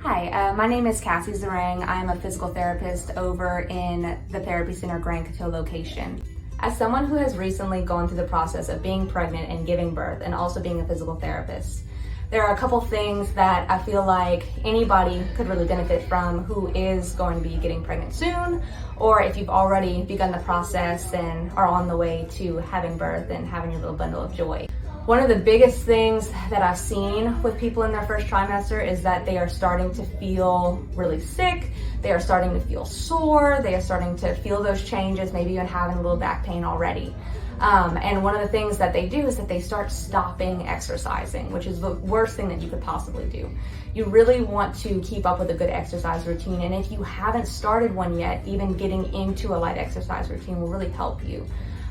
Hi, my name is Kassy Zerangue. I'm a physical therapist over in the Therapy Center Grand Coteau location. As someone who has recently gone through the process of being pregnant and giving birth and also being a physical therapist, there are a couple things that I feel like anybody could really benefit from who is going to be getting pregnant soon, or if you've already begun the process and are on the way to having birth and having your little bundle of joy. One of the biggest things that I've seen with people in their first trimester is that they are starting to feel really sick, they are starting to feel sore, they are starting to feel those changes, maybe even having a little back pain already. And one of the things that they do is that they start stopping exercising, which is the worst thing that you could possibly do. You really want to keep up with a good exercise routine, and if you haven't started one yet, even getting into a light exercise routine will really help you.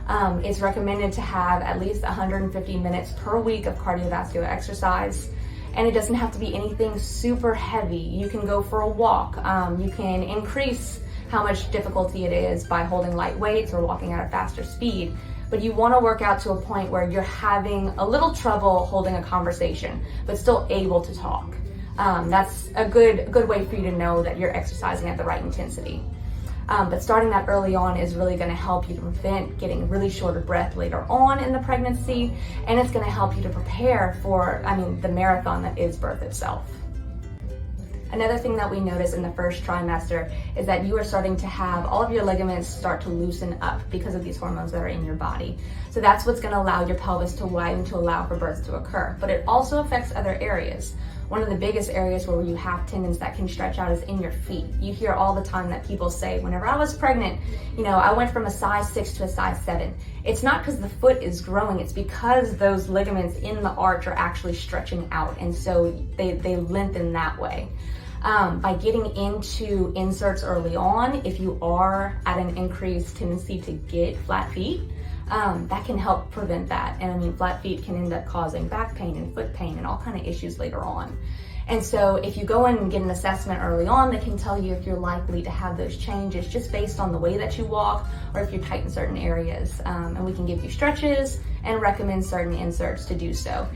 It's recommended to have at least 150 minutes per week of cardiovascular exercise, and it doesn't have to be anything super heavy. You can go for a walk. You can increase how much difficulty it is by holding light weights or walking at a faster speed, but you want to work out to a point where you're having a little trouble holding a conversation, but still able to talk. That's a good way for you to know that you're exercising at the right intensity. But starting that early on is really going to help you to prevent getting really short of breath later on in the pregnancy, and it's going to help you to prepare for, the marathon that is birth itself. Another thing that we notice in the first trimester is that you are starting to have all of your ligaments start to loosen up because of these hormones that are in your body. So that's what's going to allow your pelvis to widen to allow for birth to occur. But it also affects other areas. One of the biggest areas where you have tendons that can stretch out is in your feet. You hear all the time that people say, whenever I was pregnant, I went from a size 6 to a size 7. It's not because the foot is growing, it's because those ligaments in the arch are actually stretching out, and so they lengthen that way. By getting into inserts early on, if you are at an increased tendency to get flat feet, that can help prevent that. And flat feet can end up causing back pain and foot pain and all kind of issues later on. And so if you go in and get an assessment early on, they can tell you if you're likely to have those changes just based on the way that you walk or if you're tight in certain areas. And we can give you stretches and recommend certain inserts to do so.